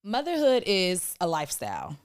Motherhood is a lifestyle.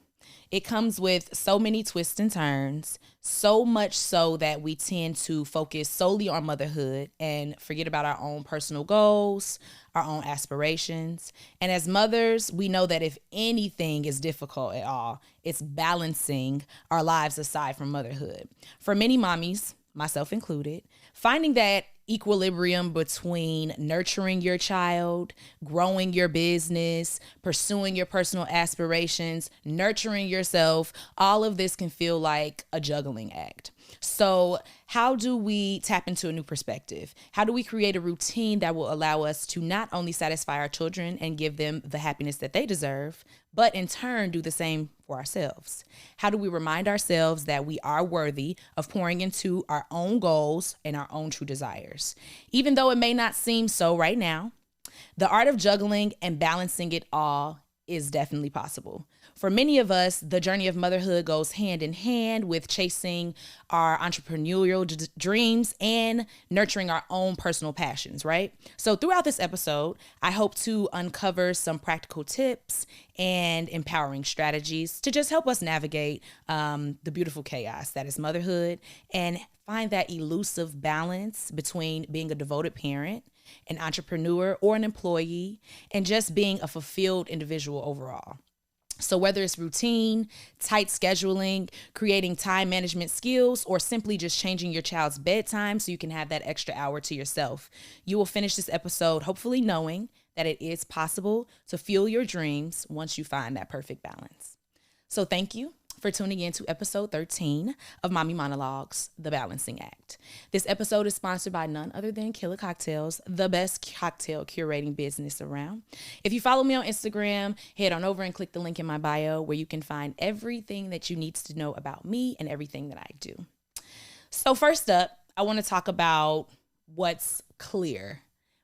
It comes with so many twists and turns, so much so that we tend to focus solely on motherhood and forget about our own personal goals, our own aspirations. And as mothers, we know that if anything is difficult at all, it's balancing our lives aside from motherhood. For many mommies, myself included, finding that equilibrium between nurturing your child, growing your business, pursuing your personal aspirations, nurturing yourself, all of this can feel like a juggling act. So, how do we tap into a new perspective? How do we create a routine that will allow us to not only satisfy our children and give them the happiness that they deserve, but in turn do the same for ourselves? How do we remind ourselves that we are worthy of pouring into our own goals and our own true desires? Even though it may not seem so right now, the art of juggling and balancing it all is definitely possible. For many of us, the journey of motherhood goes hand in hand with chasing our entrepreneurial dreams and nurturing our own personal passions, right? So throughout this episode, I hope to uncover some practical tips and empowering strategies to just help us navigate the beautiful chaos that is motherhood and find that elusive balance between being a devoted parent, an entrepreneur, or an employee, and just being a fulfilled individual overall. So whether it's routine, tight scheduling, creating time management skills, or simply just changing your child's bedtime so you can have that extra hour to yourself, you will finish this episode hopefully knowing that it is possible to fuel your dreams once you find that perfect balance. So thank you for tuning in to episode 13 of Mommy Monologues, The Balancing Act. This episode is sponsored by none other than Killer Cocktails, the best cocktail curating business around. If you follow me on Instagram, head on over and click the link in my bio where you can find everything that you need to know about me and everything that I do. So first up, I want to talk about what's clear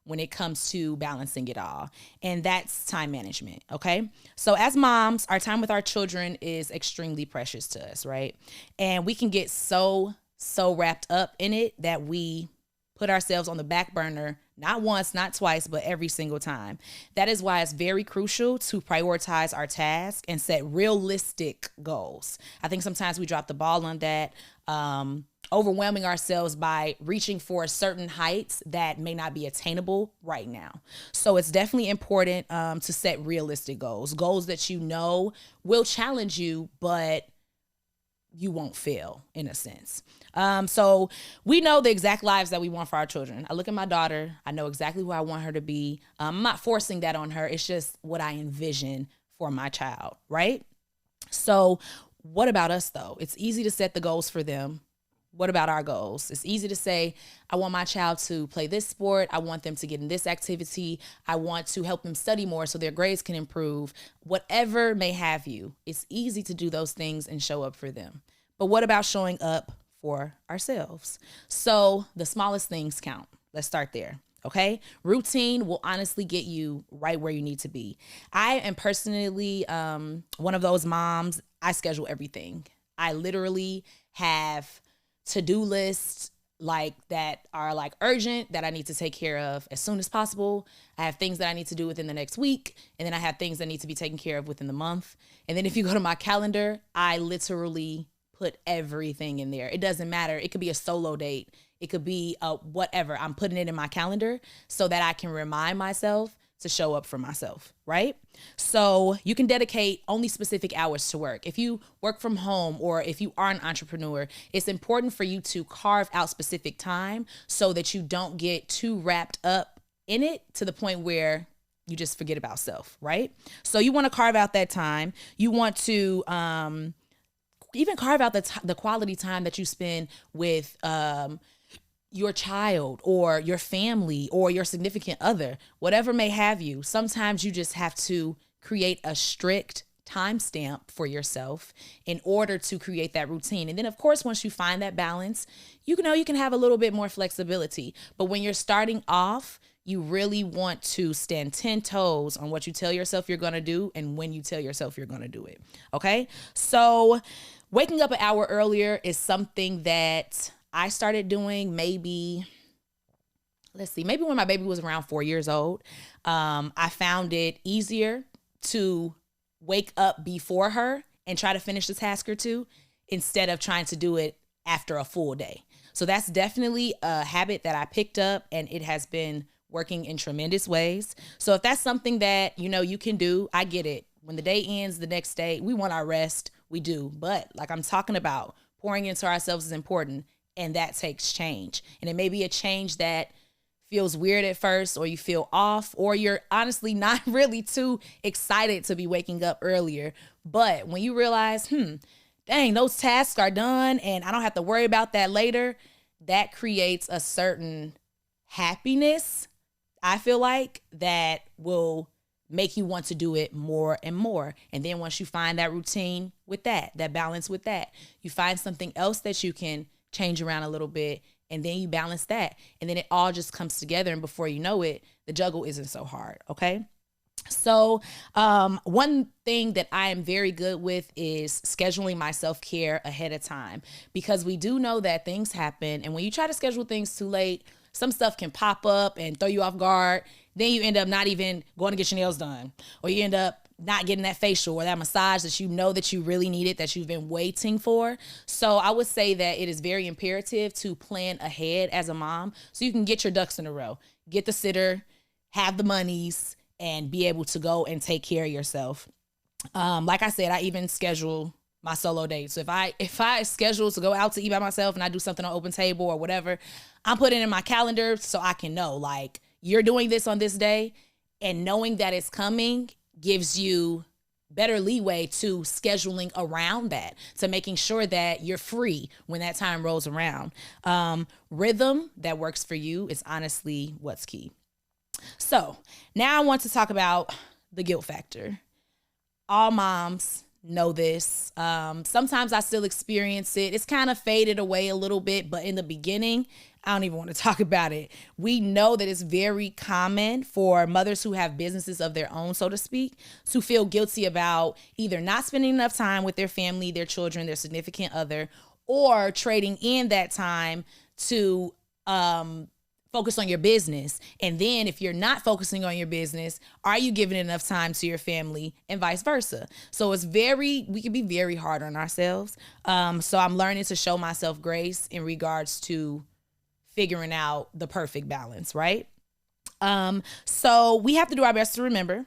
when it comes to balancing it all. And that's time management, okay? So as moms, our time with our children is extremely precious to us, right? And we can get so wrapped up in it that we put ourselves on the back burner, not once, not twice, but every single time. That is why it's very crucial to prioritize our task and set realistic goals. I think sometimes we drop the ball on that, overwhelming ourselves by reaching for certain heights that may not be attainable right now. So it's definitely important to set realistic goals that you know will challenge you, but you won't fail in a sense. So we know the exact lives that we want for our children. I look at my daughter, I know exactly who I want her to be. I'm not forcing that on her. It's just what I envision for my child, right? So what about us though? It's easy to set the goals for them. What about our goals? It's easy to say, I want my child to play this sport. I want them to get in this activity. I want to help them study more so their grades can improve. Whatever may have you, it's easy to do those things and show up for them. But what about showing up for ourselves? So the smallest things count. Let's start there. Okay. Routine will honestly get you right where you need to be. I am personally one of those moms. I schedule everything. I literally have to-do lists like that are like urgent that I need to take care of as soon as possible. I have things that I need to do within the next week. And then I have things that need to be taken care of within the month. And then if you go to my calendar, I literally put everything in there. It doesn't matter. It could be a solo date. It could be whatever. I'm putting it in my calendar so that I can remind myself to show up for myself, right? So you can dedicate only specific hours to work. If you work from home or if you are an entrepreneur, it's important for you to carve out specific time so that you don't get too wrapped up in it to the point where you just forget about self, right? So you want to carve out that time. You want to even carve out the quality time that you spend with your child or your family or your significant other, whatever may have you. Sometimes you just have to create a strict timestamp for yourself in order to create that routine. And then of course, once you find that balance, you can have a little bit more flexibility. But when you're starting off, you really want to stand 10 toes on what you tell yourself you're going to do and when you tell yourself you're going to do it. Okay. So waking up an hour earlier is something that I started doing maybe when my baby was around 4 years old. I found it easier to wake up before her and try to finish the task or two instead of trying to do it after a full day. So that's definitely a habit that I picked up, and it has been working in tremendous ways. So if that's something that, you can do, I get it. When the day ends, the next day, we want our rest. We do. But like I'm talking about, pouring into ourselves is important, and that takes change. And it may be a change that feels weird at first, or you feel off, or you're honestly not really too excited to be waking up earlier. But when you realize, dang, those tasks are done and I don't have to worry about that later, that creates a certain happiness, I feel like, that will make you want to do it more and more. And then once you find that routine with that balance with that, you find something else that you can change around a little bit, and then you balance that. And then it all just comes together. And before you know it, the juggle isn't so hard. Okay. So one thing that I am very good with is scheduling my self-care ahead of time, because we do know that things happen. And when you try to schedule things too late, some stuff can pop up and throw you off guard. Then you end up not even going to get your nails done, or you end up not getting that facial or that massage that that you really needed, that you've been waiting for. So I would say that it is very imperative to plan ahead as a mom so you can get your ducks in a row, get the sitter, have the monies, and be able to go and take care of yourself. Like I said, I even schedule my solo dates. So if I schedule to go out to eat by myself and I do something on Open Table or whatever, I'm putting it in my calendar so I can know, like, you're doing this on this day, and knowing that it's coming gives you better leeway to scheduling around that, to making sure that you're free when that time rolls around. Rhythm that works for you is honestly what's key. So now I want to talk about the guilt factor. All moms know this. Sometimes I still experience it. It's kind of faded away a little bit, but in the beginning, I don't even want to talk about it. We know that it's very common for mothers who have businesses of their own, so to speak, to feel guilty about either not spending enough time with their family, their children, their significant other, or trading in that time to focus on your business. And then if you're not focusing on your business, are you giving enough time to your family, and vice versa? So we can be very hard on ourselves. So I'm learning to show myself grace in regards to figuring out the perfect balance, right? So we have to do our best to remember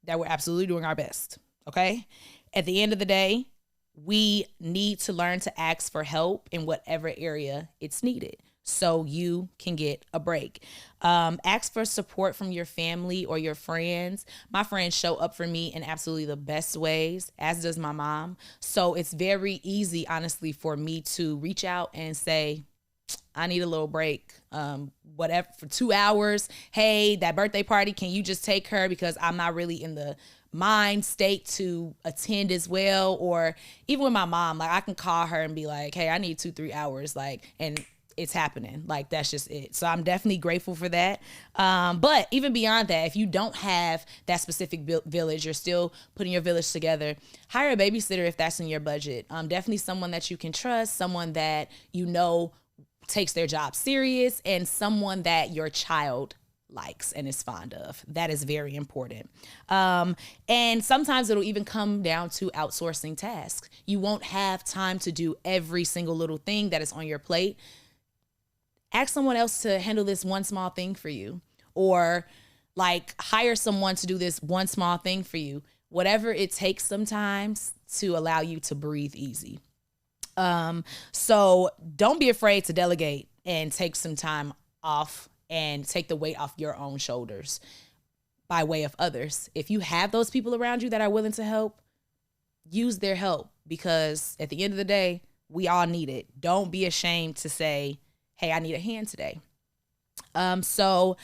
that we're absolutely doing our best, okay? At the end of the day, we need to learn to ask for help in whatever area it's needed so you can get a break. Ask for support from your family or your friends. My friends show up for me in absolutely the best ways, as does my mom. So it's very easy, honestly, for me to reach out and say, I need a little break, whatever, for 2 hours. Hey, that birthday party, can you just take her, because I'm not really in the mind state to attend as well. Or even with my mom, like, I can call her and be like, hey, I need 2-3 hours, like, and it's happening. Like, that's just it. So I'm definitely grateful for that. But even beyond that, if you don't have that specific village, you're still putting your village together, hire a babysitter if that's in your budget. Definitely someone that you can trust, someone that takes their job serious, and someone that your child likes and is fond of. That is very important. And sometimes it'll even come down to outsourcing tasks. You won't have time to do every single little thing that is on your plate. Ask someone else to handle this one small thing for you, or like hire someone to do this one small thing for you. Whatever it takes sometimes to allow you to breathe easy. So don't be afraid to delegate and take some time off and take the weight off your own shoulders by way of others. If you have those people around you that are willing to help, use their help, because at the end of the day, we all need it. Don't be ashamed to say, hey, I need a hand today. So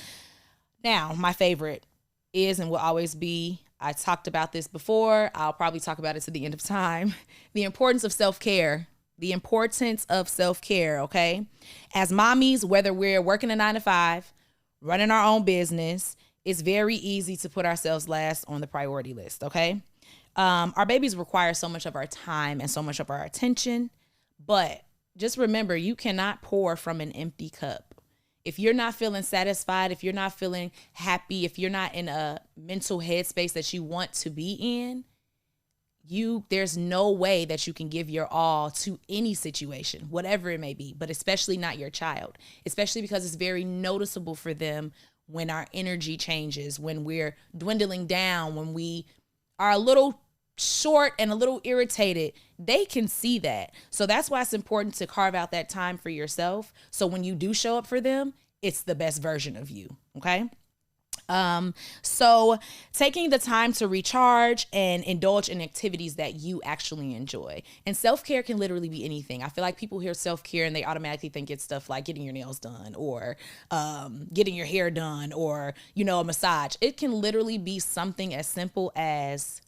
now my favorite is and will always be, I talked about this before, I'll probably talk about it to the end of time, the importance of self-care. The importance of self-care, okay? As mommies, whether we're working a 9-to-5, running our own business, it's very easy to put ourselves last on the priority list, okay? Our babies require so much of our time and so much of our attention, but just remember, you cannot pour from an empty cup. If you're not feeling satisfied, if you're not feeling happy, if you're not in a mental headspace that you want to be in, there's no way that you can give your all to any situation, whatever it may be, but especially not your child, especially because it's very noticeable for them when our energy changes, when we're dwindling down, when we are a little short and a little irritated. They can see that. So that's why it's important to carve out that time for yourself. So when you do show up for them, it's the best version of you. Okay. So taking the time to recharge and indulge in activities that you actually enjoy. And self-care can literally be anything. I feel like people hear self-care and they automatically think it's stuff like getting your nails done or getting your hair done or, a massage. It can literally be something as simple as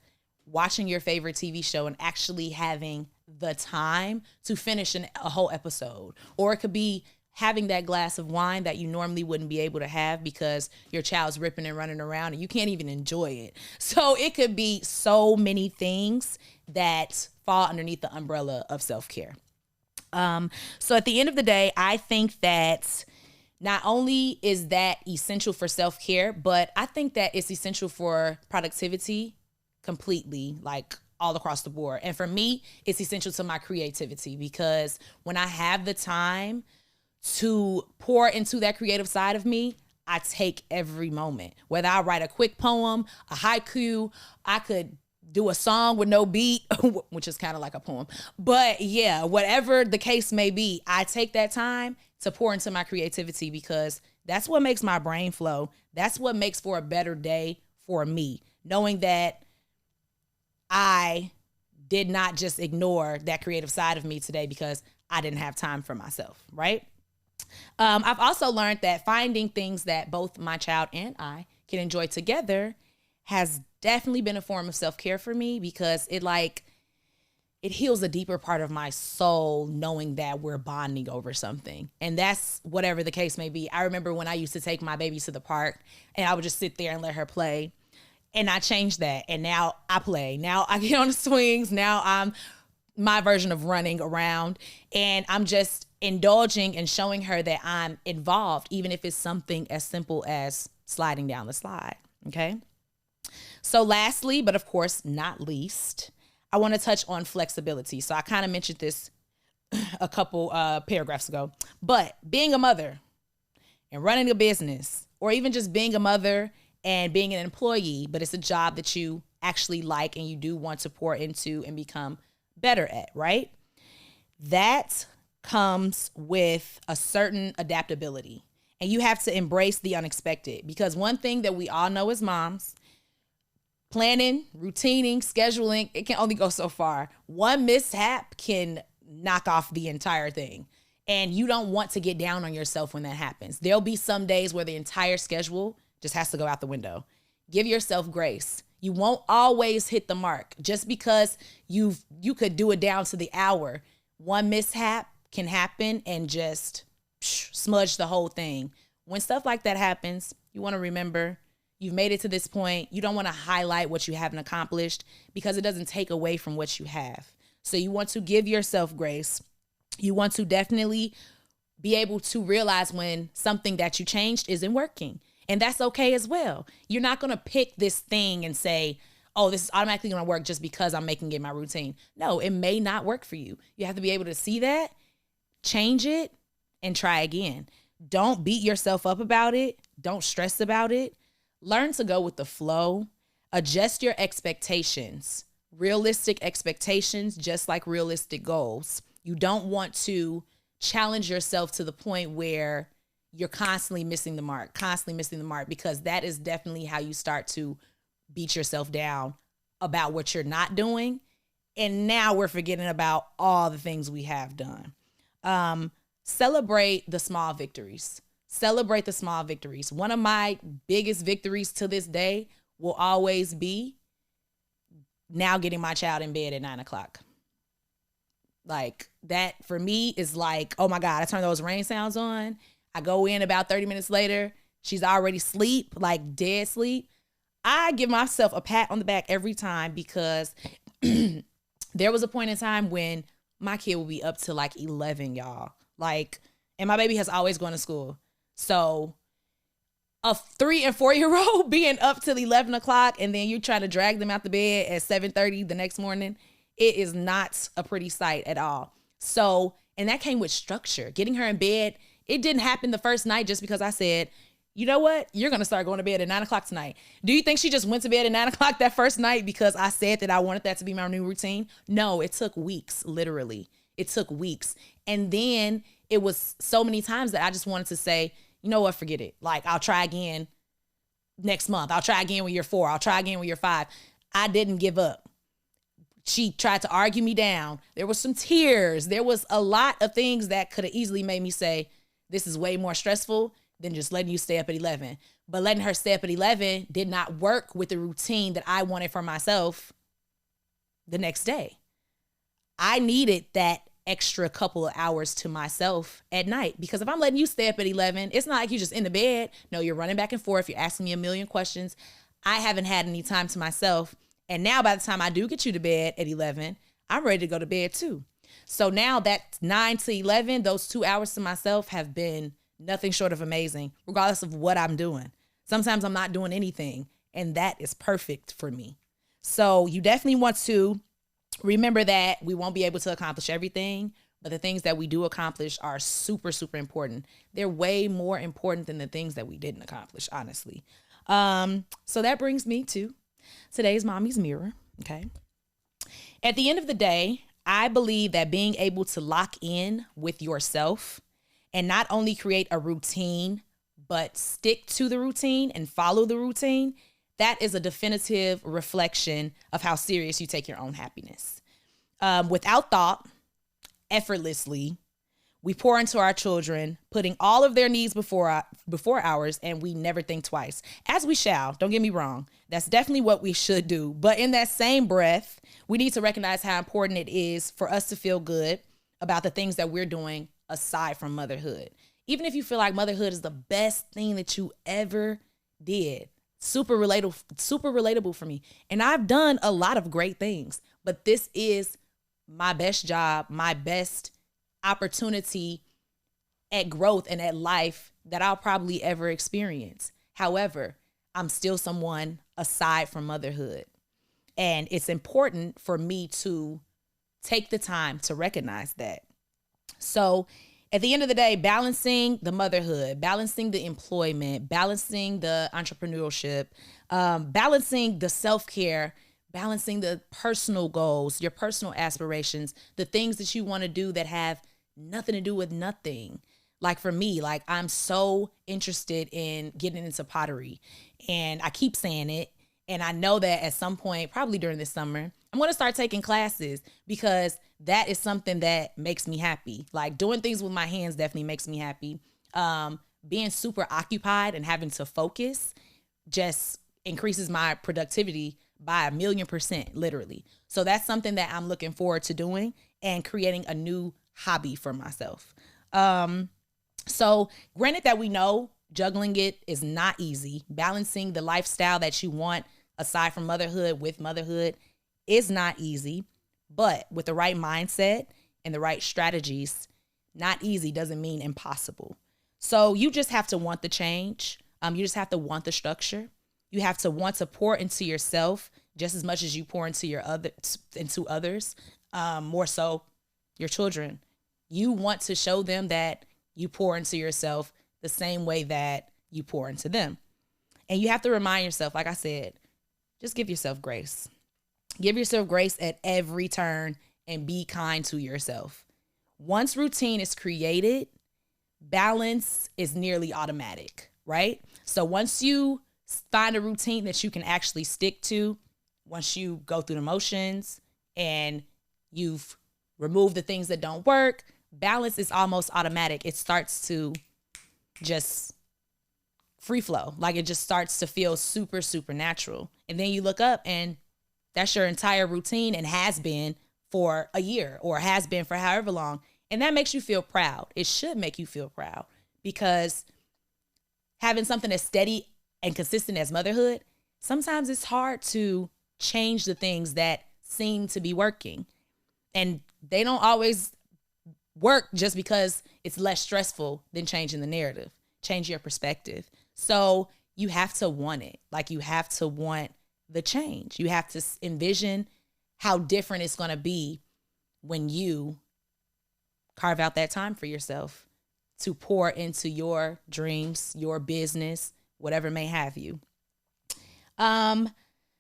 watching your favorite TV show and actually having the time to finish a whole episode. Or it could be having that glass of wine that you normally wouldn't be able to have because your child's ripping and running around and you can't even enjoy it. So it could be so many things that fall underneath the umbrella of self-care. So at the end of the day, I think that not only is that essential for self-care, but I think that it's essential for productivity completely, like all across the board. And for me, it's essential to my creativity because when I have the time to pour into that creative side of me, I take every moment. Whether I write a quick poem, a haiku, I could do a song with no beat, which is kind of like a poem. But yeah, whatever the case may be, I take that time to pour into my creativity because that's what makes my brain flow. That's what makes for a better day for me. Knowing that I did not just ignore that creative side of me today because I didn't have time for myself, right? I've also learned that finding things that both my child and I can enjoy together has definitely been a form of self-care for me because it heals a deeper part of my soul knowing that we're bonding over something. And that's whatever the case may be. I remember when I used to take my baby to the park and I would just sit there and let her play. And I changed that. And now I play. Now I get on the swings. Now I'm my version of running around. And I'm just indulging and showing her that I'm involved, even if it's something as simple as sliding down the slide. Okay. So lastly, but of course not least, I want to touch on flexibility. So I kind of mentioned this a couple paragraphs ago, but being a mother and running a business, or even just being a mother and being an employee, but it's a job that you actually like and you do want to pour into and become better at, right? That comes with a certain adaptability. And you have to embrace the unexpected because one thing that we all know as moms, planning, routining, scheduling, it can only go so far. One mishap can knock off the entire thing. And you don't want to get down on yourself when that happens. There'll be some days where the entire schedule just has to go out the window. Give yourself grace. You won't always hit the mark. Just because you could do it down to the hour, one mishap can happen and just smudge the whole thing. When stuff like that happens, you want to remember you've made it to this point. You don't want to highlight what you haven't accomplished because it doesn't take away from what you have. So you want to give yourself grace. You want to definitely be able to realize when something that you changed isn't working. And that's okay as well. You're not going to pick this thing and say, oh, this is automatically going to work just because I'm making it my routine. No, it may not work for you. You have to be able to see that, change it, and try again. Don't beat yourself up about it. Don't stress about it. Learn to go with the flow. Adjust your expectations. Realistic expectations, just like realistic goals. You don't want to challenge yourself to the point where you're constantly missing the mark, because that is definitely how you start to beat yourself down about what you're not doing. And now we're forgetting about all the things we have done. Celebrate the small victories. Celebrate the small victories. One of my biggest victories to this day will always be now getting my child in bed at 9:00. Like that for me is like, oh my God, I turn those rain sounds on. I go in about 30 minutes later. She's already asleep, like dead sleep. I give myself a pat on the back every time because there was a point in time when my kid would be up to like 11, y'all. Like, and my baby has always gone to school. So a 3 and 4 year old being up till 11 o'clock and then you trying to drag them out the bed at 7:30 the next morning, it is not a pretty sight at all. So, and that came with structure. Getting her in bed, it didn't happen the first night just because I said, you know what? You're going to start going to bed at 9 o'clock tonight. Do you think she just went to bed at 9 o'clock that first night because I said that I wanted that to be my new routine? No, it took weeks, literally. It took weeks. And then it was so many times that I just wanted to say, you know what, forget it. Like, I'll try again next month. I'll try again when you're 4. I'll try again when you're 5. I didn't give up. She tried to argue me down. There was some tears. There was a lot of things that could have easily made me say, this is way more stressful than just letting you stay up at 11. But letting her stay up at 11 did not work with the routine that I wanted for myself the next day. I needed that extra couple of hours to myself at night, because if I'm letting you stay up at 11, it's not like you're just in the bed. No, you're running back and forth. You're asking me a million questions. I haven't had any time to myself. And now by the time I do get you to bed at 11, I'm ready to go to bed too. So now that 9 to 11, those 2 hours to myself have been nothing short of amazing, regardless of what I'm doing. Sometimes I'm not doing anything, and that is perfect for me. So you definitely want to remember that we won't be able to accomplish everything, but the things that we do accomplish are super, super important. They're way more important than the things that we didn't accomplish, honestly. So that brings me to today's Mommy's Mirror, okay? At the end of the day, I believe that being able to lock in with yourself and not only create a routine, but stick to the routine and follow the routine, that is a definitive reflection of how serious you take your own happiness. Without thought, effortlessly, we pour into our children, putting all of their needs before ours, and we never think twice. As we shall, don't get me wrong. That's definitely what we should do. But in that same breath, we need to recognize how important it is for us to feel good about the things that we're doing aside from motherhood. Even if you feel like motherhood is the best thing that you ever did, super relatable for me. And I've done a lot of great things, but this is my best job, my best opportunity at growth and at life that I'll probably ever experience. However, I'm still someone aside from motherhood. And it's important for me to take the time to recognize that. So at the end of the day, balancing the motherhood, balancing the employment, balancing the entrepreneurship, balancing the self-care, balancing the personal goals, your personal aspirations, the things that you want to do that have nothing to do with nothing. Like for me, like I'm so interested in getting into pottery, and I keep saying it. And I know that at some point, probably during this summer, I'm going to start taking classes, because that is something that makes me happy. Like doing things with my hands definitely makes me happy. Being super occupied and having to focus just increases my productivity by 1,000,000%, literally. So that's something that I'm looking forward to doing and creating a new hobby for myself. So granted that we know juggling it is not easy. Balancing the lifestyle that you want aside from motherhood with motherhood is not easy, but with the right mindset and the right strategies, not easy doesn't mean impossible. So you just have to want the change. You just have to want the structure. You have to want to pour into yourself just as much as you pour into others, more so your children. You want to show them that you pour into yourself the same way that you pour into them. And you have to remind yourself, like I said, just give yourself grace. Give yourself grace at every turn and be kind to yourself. Once routine is created, balance is nearly automatic, right? So once you find a routine that you can actually stick to, once you go through the motions and you've removed the things that don't work, balance is almost automatic. It starts to just free flow. Like it just starts to feel super, super natural. And then you look up and that's your entire routine, and has been for a year or has been for however long. And that makes you feel proud. It should make you feel proud, because having something as steady and consistent as motherhood, sometimes it's hard to change the things that seem to be working. And they don't always work just because it's less stressful than changing the narrative, change your perspective. So you have to want it. Like, you have to want the change. You have to envision how different it's going to be when you carve out that time for yourself to pour into your dreams, your business, whatever may have you.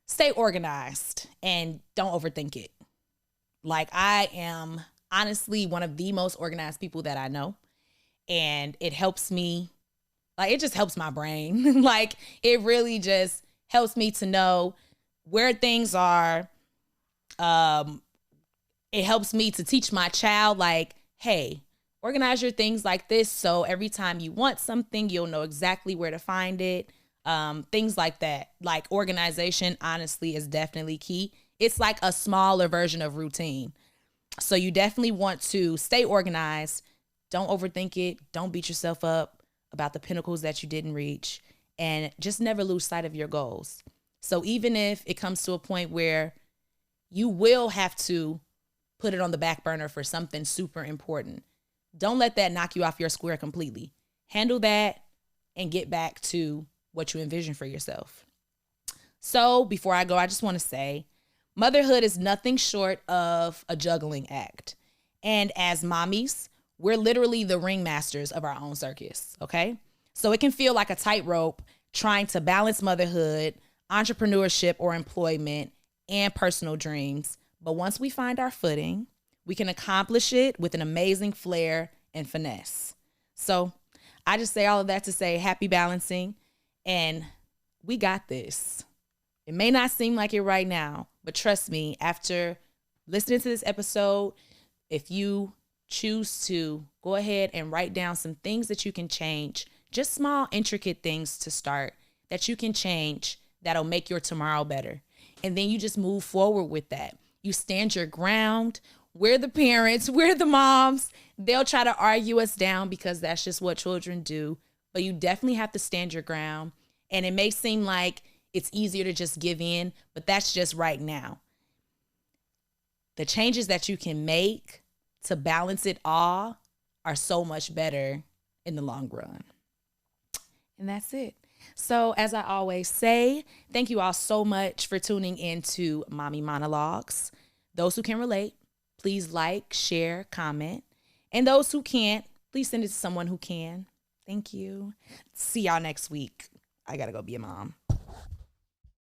Stay organized and don't overthink it. Like, I am honestly one of the most organized people that I know. And it helps me, like, it just helps my brain. Like, it really just helps me to know where things are. It helps me to teach my child, like, hey, organize your things like this, so every time you want something, you'll know exactly where to find it. Things like that. Like, organization, honestly, is definitely key. It's like a smaller version of routine. So you definitely want to stay organized. Don't overthink it. Don't beat yourself up about the pinnacles that you didn't reach. And just never lose sight of your goals. So even if it comes to a point where you will have to put it on the back burner for something super important, don't let that knock you off your square completely. Handle that and get back to what you envision for yourself. So before I go, I just want to say, motherhood is nothing short of a juggling act. And as mommies, we're literally the ringmasters of our own circus, okay? So it can feel like a tightrope trying to balance motherhood, entrepreneurship or employment, and personal dreams. But once we find our footing, we can accomplish it with an amazing flair and finesse. So I just say all of that to say happy balancing, and we got this. It may not seem like it right now, but trust me, after listening to this episode, if you choose to go ahead and write down some things that you can change, just small, intricate things to start that you can change that'll make your tomorrow better. And then you just move forward with that. You stand your ground. We're the parents, we're the moms. They'll try to argue us down because that's just what children do. But you definitely have to stand your ground. And it may seem like it's easier to just give in, but that's just right now. The changes that you can make to balance it all are so much better in the long run. And that's it. So as I always say, thank you all so much for tuning into Mommy Monologues. Those who can relate, please like, share, comment. And those who can't, please send it to someone who can. Thank you. See y'all next week. I gotta go be a mom.